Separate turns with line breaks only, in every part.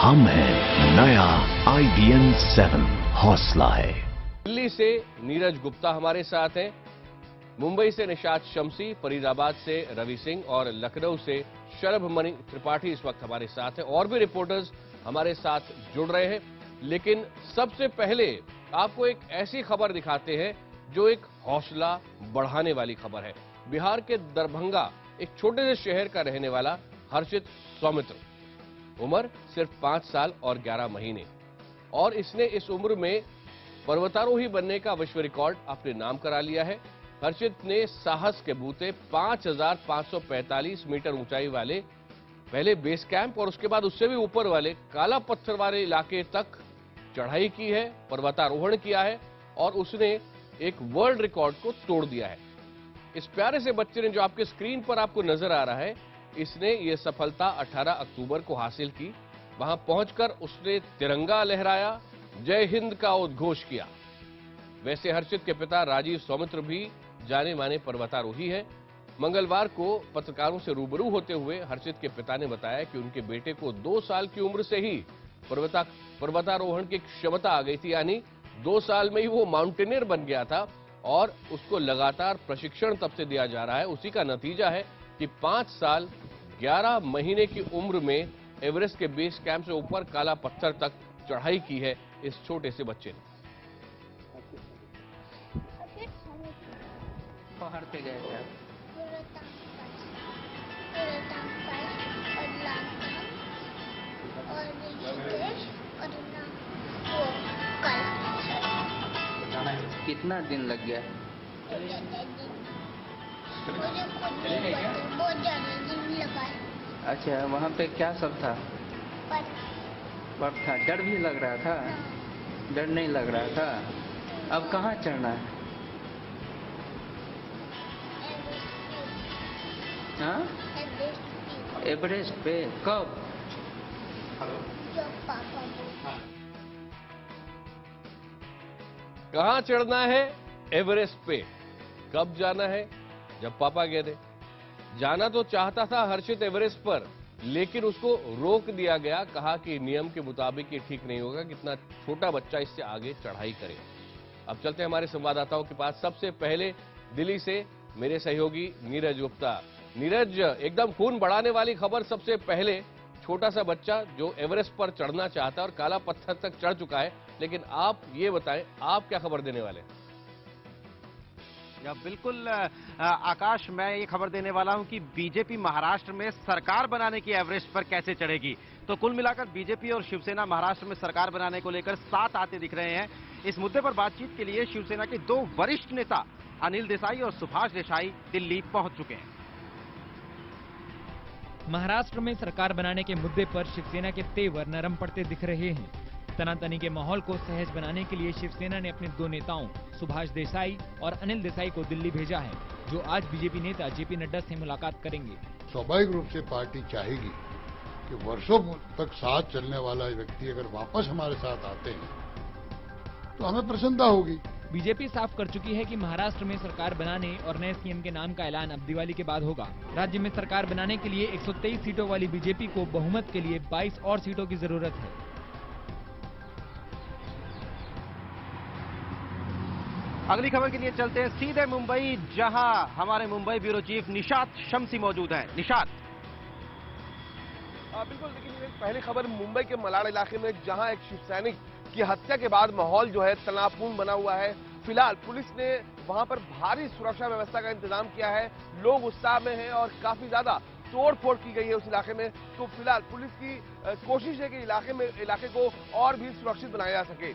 हम हैं नया IDN 7 हौसला है।
दिल्ली से नीरज गुप्ता हमारे साथ हैं, मुंबई से निशात शम्सी, फरीदाबाद से रवि सिंह और लखनऊ से शरभ मणि त्रिपाठी इस वक्त हमारे साथ हैं। और भी रिपोर्टर्स हमारे साथ जुड़ रहे हैं, लेकिन सबसे पहले आपको एक ऐसी खबर दिखाते हैं जो एक हौसला बढ़ाने वाली खबर है। बिहार के दरभंगा एक छोटे से शहर का रहने वाला हर्षित सौमित्र, उम्र सिर्फ 5 साल और 11 महीने, और इसने इस उम्र में पर्वतारोही बनने का विश्व रिकॉर्ड अपने नाम करा लिया है। हर्षित ने साहस के बूते 5545 मीटर ऊंचाई वाले पहले बेस कैंप और उसके बाद उससे भी ऊपर वाले काला पत्थर वाले इलाके तक चढ़ाई की है, पर्वतारोहण किया है और उसने एक वर्ल्ड रिकॉर्ड को तोड़ दिया है। इस प्यारे से बच्चे ने, जो आपके स्क्रीन पर आपको नजर आ रहा है, इसने ये सफलता 18 अक्टूबर को हासिल की। वहां पहुंचकर उसने तिरंगा लहराया, जय हिंद का उद्घोष किया। वैसे हर्षित के पिता राजीव सौमित्र भी जाने माने पर्वतारोही हैं। मंगलवार को पत्रकारों से रूबरू होते हुए हर्षित के पिता ने बताया कि उनके बेटे को 2 साल की उम्र से ही पर्वतारोहण की क्षमता आ गई थी, यानी 2 साल में ही वो माउंटेनियर बन गया था और उसको लगातार प्रशिक्षण तब से दिया जा रहा है। उसी का नतीजा है कि 5 साल 11 महीने की उम्र में एवरेस्ट के बेस कैंप से ऊपर काला पत्थर तक चढ़ाई की है इस छोटे से बच्चे ने।
पहाड़ पे गए थे आप? कितना दिन लग गया?
बहुत ज्यादा दिन लगा है।
अच्छा, वहाँ पे क्या सब था? बर्फ था। डर भी लग रहा था? डर नहीं लग रहा था। अब कहाँ चढ़ना है? हाँ, एवरेस्ट पे। कब?
कहां चढ़ना है? एवरेस्ट पे। कब जाना है? जब पापा गए थे। जाना तो चाहता था हर्षित एवरेस्ट पर, लेकिन उसको रोक दिया गया। कहा कि नियम के मुताबिक ये ठीक नहीं होगा, कितना छोटा बच्चा इससे आगे चढ़ाई करे। अब चलते हैं हमारे संवाददाताओं के पास। सबसे पहले दिल्ली से मेरे सहयोगी नीरज गुप्ता। नीरज, एकदम खून बढ़ाने वाली खबर। सबसे पहले छोटा सा बच्चा जो एवरेस्ट पर चढ़ना चाहता है और काला पत्थर तक चढ़ चुका है, लेकिन आप ये बताएं, आप क्या खबर देने वाले हैं?
या बिल्कुल आकाश, मैं ये खबर देने वाला हूं कि बीजेपी महाराष्ट्र में सरकार बनाने की एवरेस्ट पर कैसे चढ़ेगी। तो कुल मिलाकर बीजेपी और शिवसेना महाराष्ट्र में सरकार बनाने को लेकर साथ आते दिख रहे हैं। इस मुद्दे पर बातचीत के लिए शिवसेना के 2 वरिष्ठ नेता अनिल देसाई और सुभाष देसाई दिल्ली पहुंच चुके हैं।
महाराष्ट्र में सरकार बनाने के मुद्दे पर शिवसेना के तेवर नरम पड़ते दिख रहे हैं। तनातनी के माहौल को सहज बनाने के लिए शिवसेना ने अपने 2 नेताओं सुभाष देसाई और अनिल देसाई को दिल्ली भेजा है, जो आज बीजेपी नेता जेपी नड्डा से मुलाकात करेंगे।
स्वाभाविक रूप से पार्टी चाहेगी कि वर्षों तक साथ चलने वाला व्यक्ति अगर वापस हमारे साथ आते हैं तो हमें प्रसन्नता होगी।
बीजेपी साफ कर चुकी है कि महाराष्ट्र में सरकार बनाने और नए सीएम के नाम का ऐलान अब दिवाली के बाद होगा। राज्य में सरकार बनाने के लिए 123 सीटों वाली बीजेपी को बहुमत के लिए 22 और सीटों की जरूरत है।
अगली खबर के लिए चलते हैं सीधे मुंबई, जहां हमारे मुंबई ब्यूरो चीफ निशात शम्सी मौजूद है। निशात।
बिल्कुल, लेकिन पहली खबर मुंबई के मलाड इलाके में, जहां एक शिव सैनिक की हत्या के बाद माहौल जो है तनावपूर्ण बना हुआ है। फिलहाल पुलिस ने वहां पर भारी सुरक्षा व्यवस्था का इंतजाम किया है। लोग उत्साह में हैं और काफी ज्यादा तोड़फोड़ की गई है उस इलाके में। तो फिलहाल पुलिस की कोशिश है कि इलाके को और भी सुरक्षित बनाया जा सके।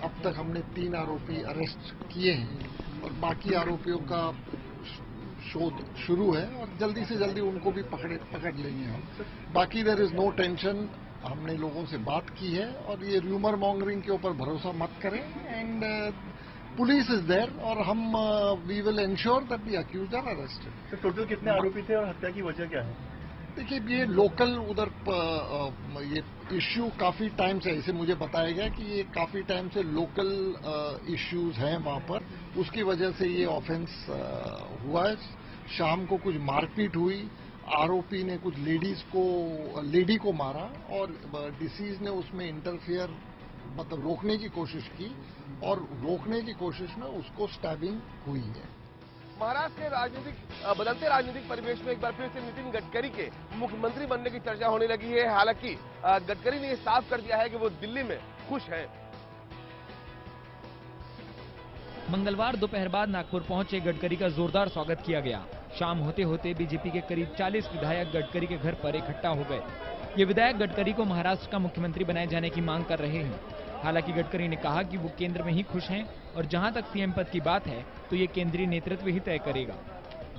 अब तक हमने 3 आरोपी अरेस्ट किए हैं और बाकी आरोपियों का शोध शुरू है और जल्दी से जल्दी उनको भी पकड़ लेंगे हम। बाकी देयर इज नो टेंशन। हमने लोगों से बात की है और ये र्यूमर मॉन्गरिंग के ऊपर भरोसा मत करें एंड पुलिस इज देयर और हम we will ensure that the accused are arrested.
तो टोटल कितने आरोपी थे और हत्या की वजह क्या है?
देखिए, ये लोकल उधर ये इश्यू काफी टाइम से, इसे मुझे बताया गया कि ये काफी टाइम से लोकल इश्यूज हैं वहां पर उसकी वजह से ये ऑफेंस हुआ है। शाम को कुछ मारपीट हुई, आरोपी ने कुछ लेडी को मारा और डिसीज ने उसमें इंटरफियर मतलब रोकने की कोशिश की और रोकने की कोशिश में उसको स्टैबिंग हुई है।
महाराष्ट्र के बदलते राजनीतिक परिवेश में एक बार फिर से नितिन गडकरी के मुख्यमंत्री बनने की चर्चा होने लगी है। हालांकि गडकरी ने यह साफ कर दिया है कि वो दिल्ली में खुश हैं।
मंगलवार दोपहर बाद नागपुर पहुंचे गडकरी का जोरदार स्वागत किया गया। शाम होते होते बीजेपी के करीब 40 विधायक गडकरी के घर पर इकट्ठा हो गए। ये विधायक गडकरी को महाराष्ट्र का मुख्यमंत्री बनाए जाने की मांग कर रहे हैं। हालांकि गडकरी ने कहा कि वो केंद्र में ही खुश हैं और जहां तक सीएम पद की बात है तो ये केंद्रीय नेतृत्व ही तय करेगा।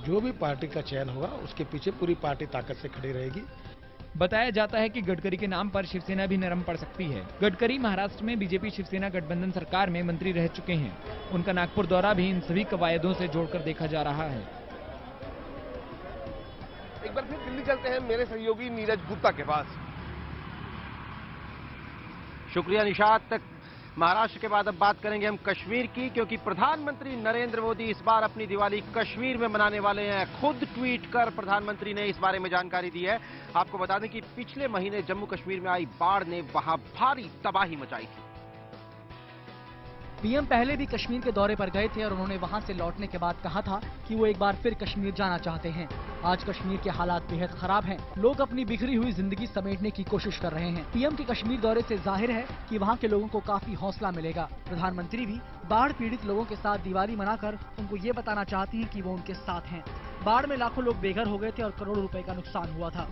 जो भी पार्टी का चयन होगा उसके पीछे पूरी पार्टी ताकत से खड़ी रहेगी।
बताया जाता है कि गडकरी के नाम पर शिवसेना भी नरम पड़ सकती है। गडकरी महाराष्ट्र में बीजेपी शिवसेना गठबंधन सरकार में मंत्री रह चुके हैं। उनका नागपुर दौरा भी इन सभी कवायदों से जोड़कर देखा जा रहा है।
एक बार फिर दिल्ली चलते हैं मेरे सहयोगी नीरज गुप्ता के पास।
शुक्रिया निशात। महाराष्ट्र के बाद अब बात करेंगे हम कश्मीर की, क्योंकि प्रधानमंत्री नरेंद्र मोदी इस बार अपनी दिवाली कश्मीर में मनाने वाले हैं। खुद ट्वीट कर प्रधानमंत्री ने इस बारे में जानकारी दी है। आपको बता दें कि पिछले महीने जम्मू कश्मीर में आई बाढ़ ने वहां भारी तबाही मचाई थी।
पीएम पहले भी कश्मीर के दौरे पर गए थे और उन्होंने वहां से लौटने के बाद कहा था कि वो एक बार फिर कश्मीर जाना चाहते हैं। आज कश्मीर के हालात बेहद खराब हैं। लोग अपनी बिखरी हुई जिंदगी समेटने की कोशिश कर रहे हैं। पीएम के कश्मीर दौरे से जाहिर है कि वहां के लोगों को काफी हौसला मिलेगा। प्रधानमंत्री भी बाढ़ पीड़ित लोगों के साथ दिवाली मनाकर उनको ये बताना चाहती हैं कि वो उनके साथ हैं। बाढ़ में लाखों लोग बेघर हो गए थे और करोड़ों रुपए का नुकसान हुआ था।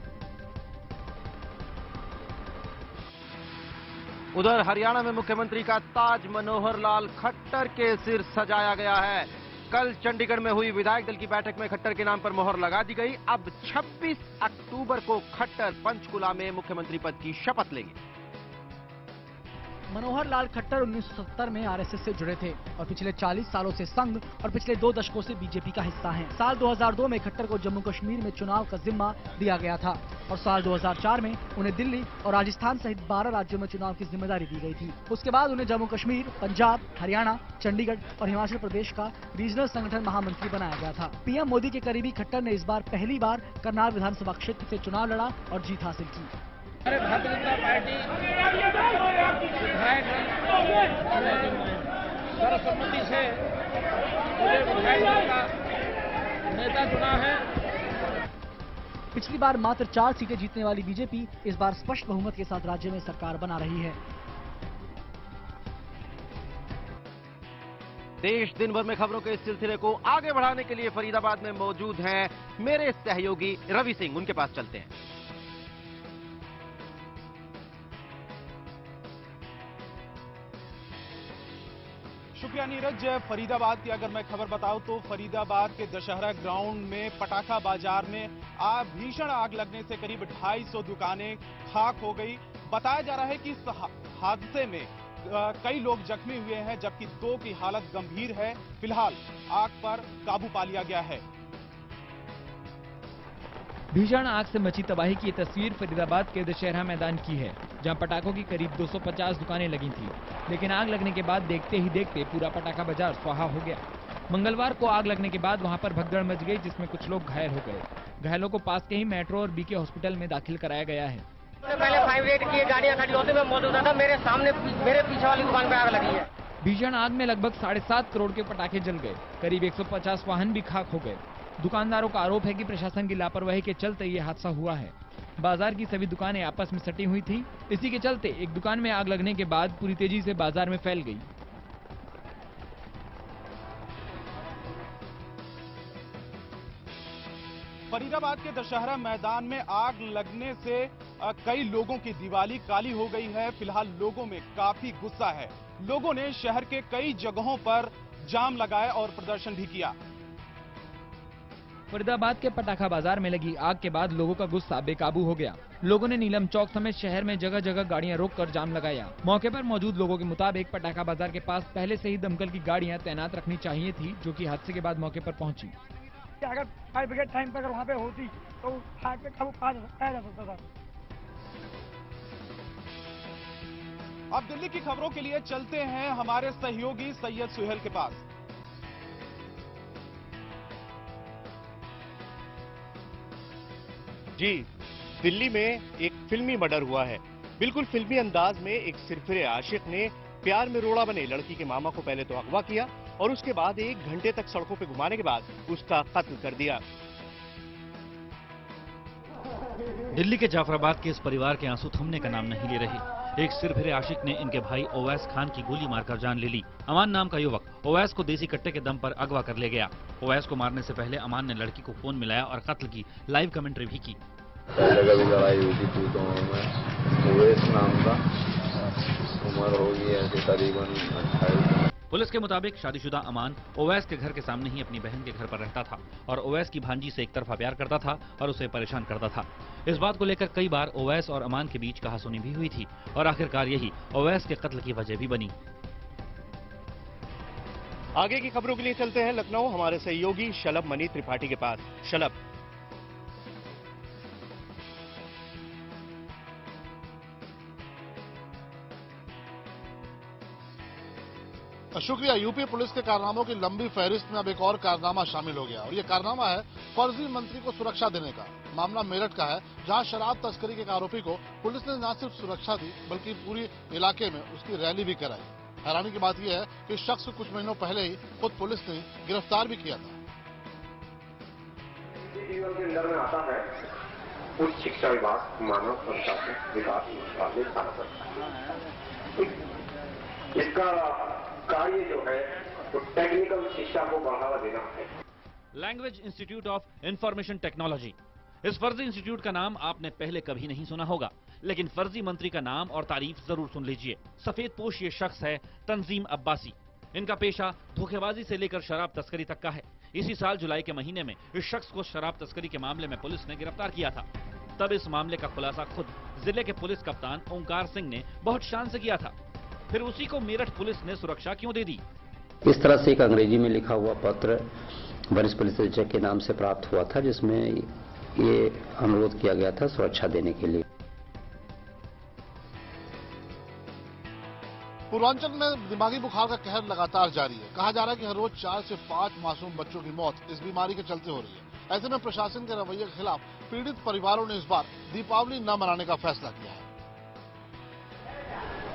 उधर हरियाणा में मुख्यमंत्री का ताज मनोहर लाल खट्टर के सिर सजाया गया है। कल चंडीगढ़ में हुई विधायक दल की बैठक में खट्टर के नाम पर मोहर लगा दी गई। अब 26 अक्टूबर को खट्टर पंचकुला में मुख्यमंत्री पद की शपथ लेंगे।
मनोहर लाल खट्टर 1970 में आरएसएस से जुड़े थे और पिछले 40 सालों से संघ और पिछले 2 दशकों से बीजेपी का हिस्सा हैं। साल 2002 में खट्टर को जम्मू कश्मीर में चुनाव का जिम्मा दिया गया था और साल 2004 में उन्हें दिल्ली और राजस्थान सहित 12 राज्यों में चुनाव की जिम्मेदारी दी गई थी। उसके बाद उन्हें जम्मू कश्मीर, पंजाब, हरियाणा, चंडीगढ़ और हिमाचल प्रदेश का रीजनल संगठन महामंत्री बनाया गया था। पीएम मोदी के करीबी खट्टर ने इस बार पहली बार करनाल विधानसभा क्षेत्र से चुनाव लड़ा और जीत हासिल की।
भारतीय जनता पार्टी विधायक सर्वसम्मति से मुझे विधायक दल का नेता चुना है।
पिछली बार मात्र 4 सीटें जीतने वाली बीजेपी इस बार स्पष्ट बहुमत के साथ राज्य में सरकार बना रही है।
देश दिन भर में खबरों के इस सिलसिले को आगे बढ़ाने के लिए फरीदाबाद में मौजूद हैं मेरे सहयोगी रवि सिंह। उनके पास चलते हैं।
शुक्रिया नीरज। फरीदाबाद की अगर मैं खबर बताऊं तो फरीदाबाद के दशहरा ग्राउंड में पटाखा बाजार में भीषण आग लगने से करीब 250 दुकानें खाक हो गई। बताया जा रहा है कि इस हादसे में कई लोग जख्मी हुए हैं, जबकि 2 की हालत गंभीर है। फिलहाल आग पर काबू पा लिया गया है।
भीषण आग से मची तबाही की तस्वीर फरीदाबाद के दशहरा मैदान की है, जहां पटाखों की करीब 250 दुकानें लगी थीं। लेकिन आग लगने के बाद देखते ही देखते पूरा पटाखा बाजार स्वाहा हो गया। मंगलवार को आग लगने के बाद वहां पर भगदड़ मच गई, जिसमें कुछ लोग घायल हो गए। घायलों को पास के ही मेट्रो और बीके हॉस्पिटल में दाखिल कराया गया है।
पहले 5-8 की गाड़ियां खड़ी होते हुए मौजूद था। मेरे सामने मेरे पीछे वाली दुकान पे आग लगी है।
भीषण आग में लगभग 7.5 करोड़ के पटाखे जल गए। करीब 150 वाहन भी खाक हो गए। दुकानदारों का आरोप है कि प्रशासन की लापरवाही के चलते ये हादसा हुआ है। बाजार की सभी दुकानें आपस में सटी हुई थी। इसी के चलते एक दुकान में आग लगने के बाद पूरी तेजी से बाजार में फैल गई।
फरीदाबाद के दशहरा मैदान में आग लगने से कई लोगों की दिवाली काली हो गई है। फिलहाल लोगों में काफी गुस्सा है। लोगों ने शहर के कई जगहों पर जाम लगाया और प्रदर्शन भी किया।
फरीदाबाद के पटाखा बाजार में लगी आग के बाद लोगों का गुस्सा बेकाबू हो गया। लोगों ने नीलम चौक समेत शहर में जगह जगह गाड़ियां रोककर जाम लगाया। मौके पर मौजूद लोगों के मुताबिक पटाखा बाजार के पास पहले से ही दमकल की गाड़ियां तैनात रखनी चाहिए थी, जो कि हादसे के बाद मौके पर पहुंची।
अगर फायर ब्रिगेड टाइम पर वहाँ पे होती तो आग पे काबू पाया जा सकता था।
अब दिल्ली की खबरों के लिए चलते हैं हमारे सहयोगी सैयद सुहेल के पास।
जी, दिल्ली में एक फिल्मी मर्डर हुआ है। बिल्कुल फिल्मी अंदाज में एक सिरफिरे आशिक ने प्यार में रोड़ा बने लड़की के मामा को पहले तो अगवा किया और उसके बाद 1 घंटे तक सड़कों पे घुमाने के बाद उसका कत्ल कर दिया।
दिल्ली के जाफराबाद के इस परिवार के आंसू थमने का नाम नहीं ले रहे। एक सिरफिरे आशिक ने इनके भाई ओवैस खान की गोली मारकर जान ले ली। अमान नाम का युवक ओवैस को देसी कट्टे के दम पर अगवा कर ले गया। ओवैस को मारने से पहले अमान ने लड़की को फोन मिलाया और कत्ल की लाइव कमेंट्री भी की।
पहले कभी लड़ाई हुई थी तू में ओवैस नाम का, उम्र होगी ऐसे करीबन 28।
पुलिस के मुताबिक शादीशुदा अमान ओवैस के घर के सामने ही अपनी बहन के घर पर रहता था और ओवैस की भांजी से एक तरफा प्यार करता था और उसे परेशान करता था। इस बात को लेकर कई बार ओवैस और अमान के बीच कहासुनी भी हुई थी और आखिरकार यही ओवैस के कत्ल की वजह भी बनी।
आगे की खबरों के लिए चलते हैं लखनऊ हमारे सहयोगी शलभ मनी त्रिपाठी के पास। शलभ।
शुक्रिया। यूपी पुलिस के कारनामों की लंबी फहरिस्त में अब एक और कारनामा शामिल हो गया और ये कारनामा है फर्जी मंत्री को सुरक्षा देने का। मामला मेरठ का है, जहां शराब तस्करी के एक आरोपी को पुलिस ने न सिर्फ सुरक्षा दी बल्कि पूरी इलाके में उसकी रैली भी कराई। हैरानी की बात यह है कि इस शख्स को कुछ महीनों पहले ही खुद पुलिस ने गिरफ्तार भी किया था।
जीवन के अंदर में आता है उच्च शिक्षा विभाग, मानव संसाधन विकास विभाग। इसका कार्य जो है वो टेक्निकल शिक्षा को बढ़ावा देना है।
Language institute of information technology. इस फर्जी इंस्टीट्यूट का नाम आपने पहले कभी नहीं सुना होगा, लेकिन फर्जी मंत्री का नाम और तारीफ जरूर सुन लीजिए। सफेद पोश ये शख्स है तंजीम अब्बासी। इनका पेशा धोखेबाजी से लेकर शराब तस्करी तक का है। इसी साल जुलाई के महीने में इस शख्स को शराब तस्करी के मामले में पुलिस ने गिरफ्तार किया था। तब इस मामले का खुलासा खुद जिले के पुलिस कप्तान ओंकार सिंह ने बहुत शान से किया था। फिर उसी को मेरठ पुलिस ने सुरक्षा क्यों दे दी?
इस तरह से एक अंग्रेजी में लिखा हुआ पत्र वरिष्ठ पुलिस अधीक्षक के नाम से प्राप्त हुआ था, जिसमें ये अनुरोध किया गया था सुरक्षा देने के लिए।
पूर्वांचल में दिमागी बुखार का कहर लगातार जारी है। कहा जा रहा है कि हर रोज 4 से 5 मासूम बच्चों की मौत इस बीमारी के चलते हो रही है। ऐसे में प्रशासन के रवैये के खिलाफ पीड़ित परिवारों ने इस बार दीपावली न मनाने का फैसला किया है।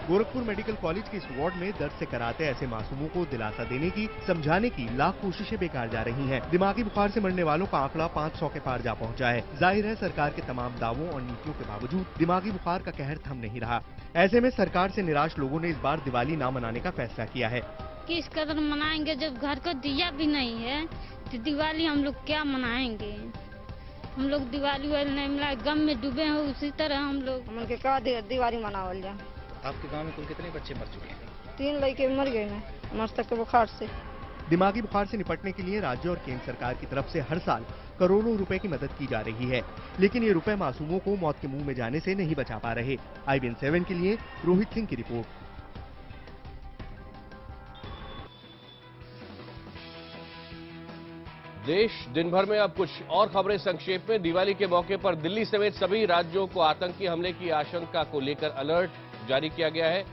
गोरखपुर मेडिकल कॉलेज के इस वार्ड में दर्द से कराते ऐसे मासूमों को दिलासा देने की, समझाने की लाख कोशिशें बेकार जा रही हैं। दिमागी बुखार से मरने वालों का आंकड़ा 500 के पार जा पहुंचा है। जाहिर है सरकार के तमाम दावों और नीतियों के बावजूद दिमागी बुखार का कहर थम नहीं रहा। ऐसे में सरकार से निराश लोगों ने इस बार दिवाली न मनाने का फैसला किया है।
किस कदर मनाएंगे जब घर का दिया भी नहीं है, तो दिवाली हम लोग क्या मनाएंगे? हम लोग दिवाली नहीं मिला, गम में डूबे हैं। उसी तरह हम लोग
क्या दिवाली मनावल जाए।
आपके गांव में कुल कितने बच्चे मर चुके हैं?
3 लड़के मर गए हैं मस्तक के बुखार से।
दिमागी बुखार से निपटने के लिए राज्य और केंद्र सरकार की तरफ से हर साल करोड़ों रुपए की मदद की जा रही है, लेकिन ये रुपए मासूमों को मौत के मुंह में जाने से नहीं बचा पा रहे। IBN 7 के लिए रोहित सिंह की रिपोर्ट।
देश दिन भर में अब कुछ और खबरें संक्षेप में। दिवाली के मौके पर दिल्ली समेत सभी राज्यों को आतंकी हमले की आशंका को लेकर अलर्ट जारी किया गया है।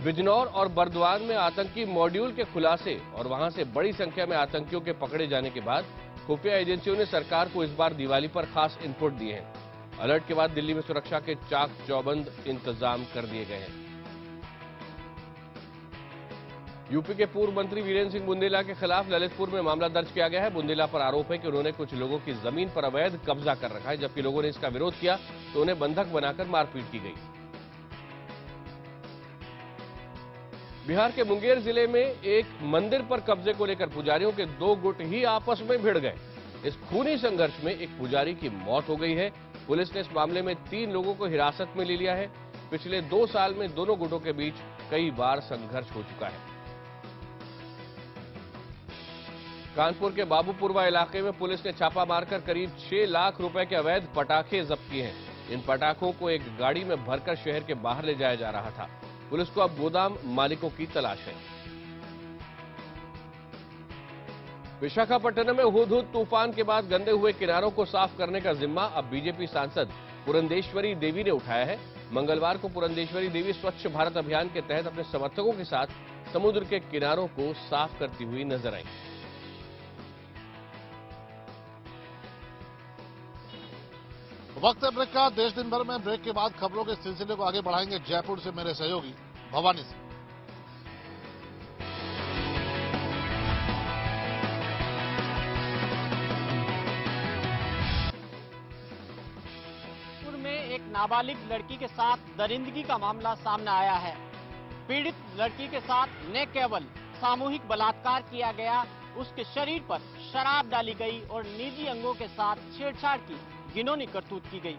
बिजनौर और बर्दवान में आतंकी मॉड्यूल के खुलासे और वहां से बड़ी संख्या में आतंकियों के पकड़े जाने के बाद खुफिया एजेंसियों ने सरकार को इस बार दिवाली पर खास इनपुट दिए हैं। अलर्ट के बाद दिल्ली में सुरक्षा के चाक चौबंद इंतजाम कर दिए गए हैं। यूपी के पूर्व मंत्री वीरेंद्र सिंह बुंदेला के खिलाफ ललितपुर में मामला दर्ज किया गया है। बुंदेला पर आरोप है कि उन्होंने कुछ लोगों की जमीन पर अवैध कब्जा कर रखा है। जबकि लोगों ने इसका विरोध किया तो उन्हें बंधक बनाकर मारपीट की गई। बिहार के मुंगेर जिले में एक मंदिर पर कब्जे को लेकर पुजारियों के 2 गुट ही आपस में भिड़ गए। इस खूनी संघर्ष में एक पुजारी की मौत हो गई है। पुलिस ने इस मामले में 3 लोगों को हिरासत में ले लिया है। पिछले 2 साल में दोनों गुटों के बीच कई बार संघर्ष हो चुका है। कानपुर के बाबूपुरवा इलाके में पुलिस ने छापा मारकर करीब 6 लाख रुपए के अवैध पटाखे जब्त किए हैं। इन पटाखों को एक गाड़ी में भरकर शहर के बाहर ले जाया जा रहा था। पुलिस को अब गोदाम मालिकों की तलाश है। विशाखापट्टनम में हुदहुद तूफान के बाद गंदे हुए किनारों को साफ करने का जिम्मा अब बीजेपी सांसद पुरंदेश्वरी देवी ने उठाया है। मंगलवार को पुरंदेश्वरी देवी स्वच्छ भारत अभियान के तहत अपने समर्थकों के साथ समुद्र के किनारों को साफ करती हुई नजर आई।
वक्त है ब्रेक का। देश दिन भर में ब्रेक के बाद खबरों के सिलसिले को आगे बढ़ाएंगे जयपुर से मेरे सहयोगी भवानी सिंह।
एक नाबालिग लड़की के साथ दरिंदगी का मामला सामने आया है। पीड़ित लड़की के साथ न केवल सामूहिक बलात्कार किया गया, उसके शरीर पर शराब डाली गई और निजी अंगों के साथ छेड़छाड़ की घिनौनी करतूत की गई।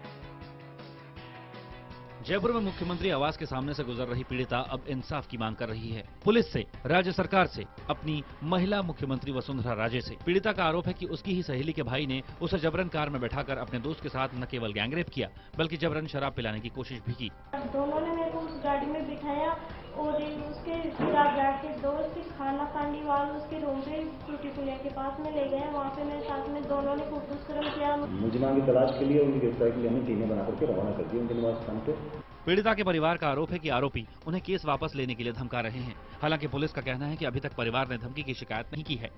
जयपुर में मुख्यमंत्री आवास के सामने से गुजर रही पीड़िता अब इंसाफ की मांग कर रही है। पुलिस से, राज्य सरकार से, अपनी महिला मुख्यमंत्री वसुंधरा राजे से। पीड़िता का आरोप है कि उसकी ही सहेली के भाई ने उसे जबरन कार में बैठाकर अपने दोस्त के साथ न केवल गैंगरेप किया बल्कि जबरन शराब पिलाने की कोशिश भी की।
दोनों ने मेरे को उस गाड़ी में बिठाया और उसके जाके दोस्त खाना खाने वाले उसके रूम पे टूटी पुलिया के पास में ले गए। वहाँ पे मेरे साथ में दोनों ने कुटुस्कर्म किया।
मुजरिम की तलाश के लिए उनकी गिरफ्तारी के लिए हमने टीमें बना करके रवाना कर दी उनके निवास स्थान पे।
पीड़िता के परिवार का आरोप है कि आरोपी उन्हें केस वापस लेने के लिए धमका रहे हैं। हालांकि पुलिस का कहना है कि अभी तक परिवार ने धमकी की शिकायत नहीं की है।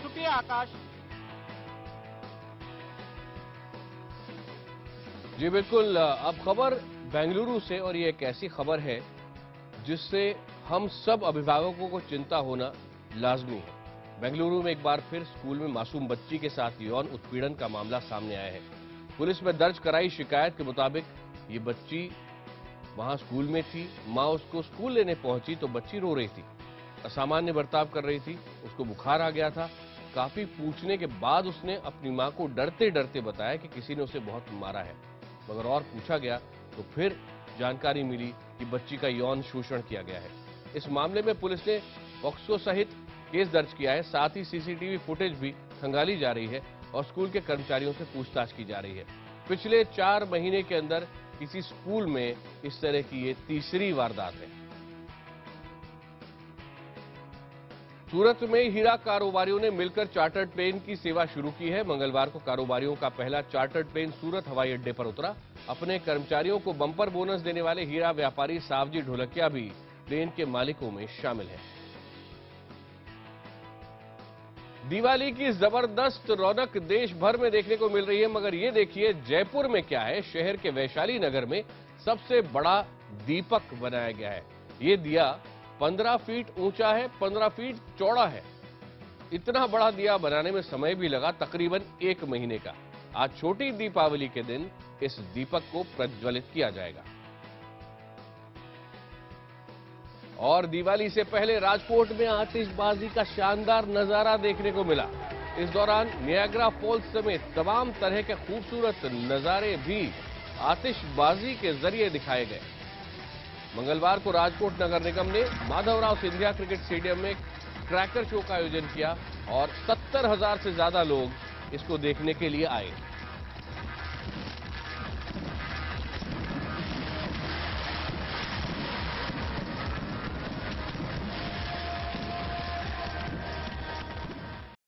शुक्रिया आकाश।
जी बिल्कुल, अब खबर बेंगलुरु से, और ये एक ऐसी खबर है जिससे हम सब अभिभावकों को चिंता होना लाजमी है। बेंगलुरु में एक बार फिर स्कूल में मासूम बच्ची के साथ यौन उत्पीड़न का मामला सामने आया है। पुलिस में दर्ज कराई शिकायत के मुताबिक ये बच्ची वहां स्कूल में थी। मां उसको स्कूल लेने पहुंची तो बच्ची रो रही थी, असामान्य बर्ताव कर रही थी, उसको बुखार आ गया था। काफी पूछने के बाद उसने अपनी मां को डरते डरते बताया कि किसी ने उसे बहुत मारा है, मगर और पूछा गया तो फिर जानकारी मिली कि बच्ची का यौन शोषण किया गया है। इस मामले में पुलिस ने पॉक्सो सहित केस दर्ज किया है। साथ ही सीसीटीवी फुटेज भी खंगाली जा रही है और स्कूल के कर्मचारियों से पूछताछ की जा रही है। पिछले 4 महीने के अंदर किसी स्कूल में इस तरह की ये तीसरी वारदात है। सूरत में हीरा कारोबारियों ने मिलकर चार्टर्ड प्लेन की सेवा शुरू की है। मंगलवार को कारोबारियों का पहला चार्टर्ड प्लेन सूरत हवाई अड्डे पर उतरा। अपने कर्मचारियों को बम्पर बोनस देने वाले हीरा व्यापारी सावजी ढोलकिया भी प्लेन के मालिकों में शामिल है। दिवाली की जबरदस्त रौनक देश भर में देखने को मिल रही है, मगर ये देखिए जयपुर में क्या है। शहर के वैशाली नगर में सबसे बड़ा दीपक बनाया गया है। ये दिया 15 फीट ऊंचा है, 15 फीट चौड़ा है। इतना बड़ा दिया बनाने में समय भी लगा तकरीबन 1 महीने का। आज छोटी दीपावली के दिन इस दीपक को प्रज्वलित किया जाएगा। और दिवाली से पहले राजकोट में आतिशबाजी का शानदार नजारा देखने को मिला। इस दौरान नियाग्रा फॉल्स समेत तमाम तरह के खूबसूरत नजारे भी आतिशबाजी के जरिए दिखाए गए। मंगलवार को राजकोट नगर निगम ने माधवराव सिंधिया क्रिकेट स्टेडियम में क्रैकर शो का आयोजन किया और 70,000 से ज्यादा लोग इसको देखने के लिए आए।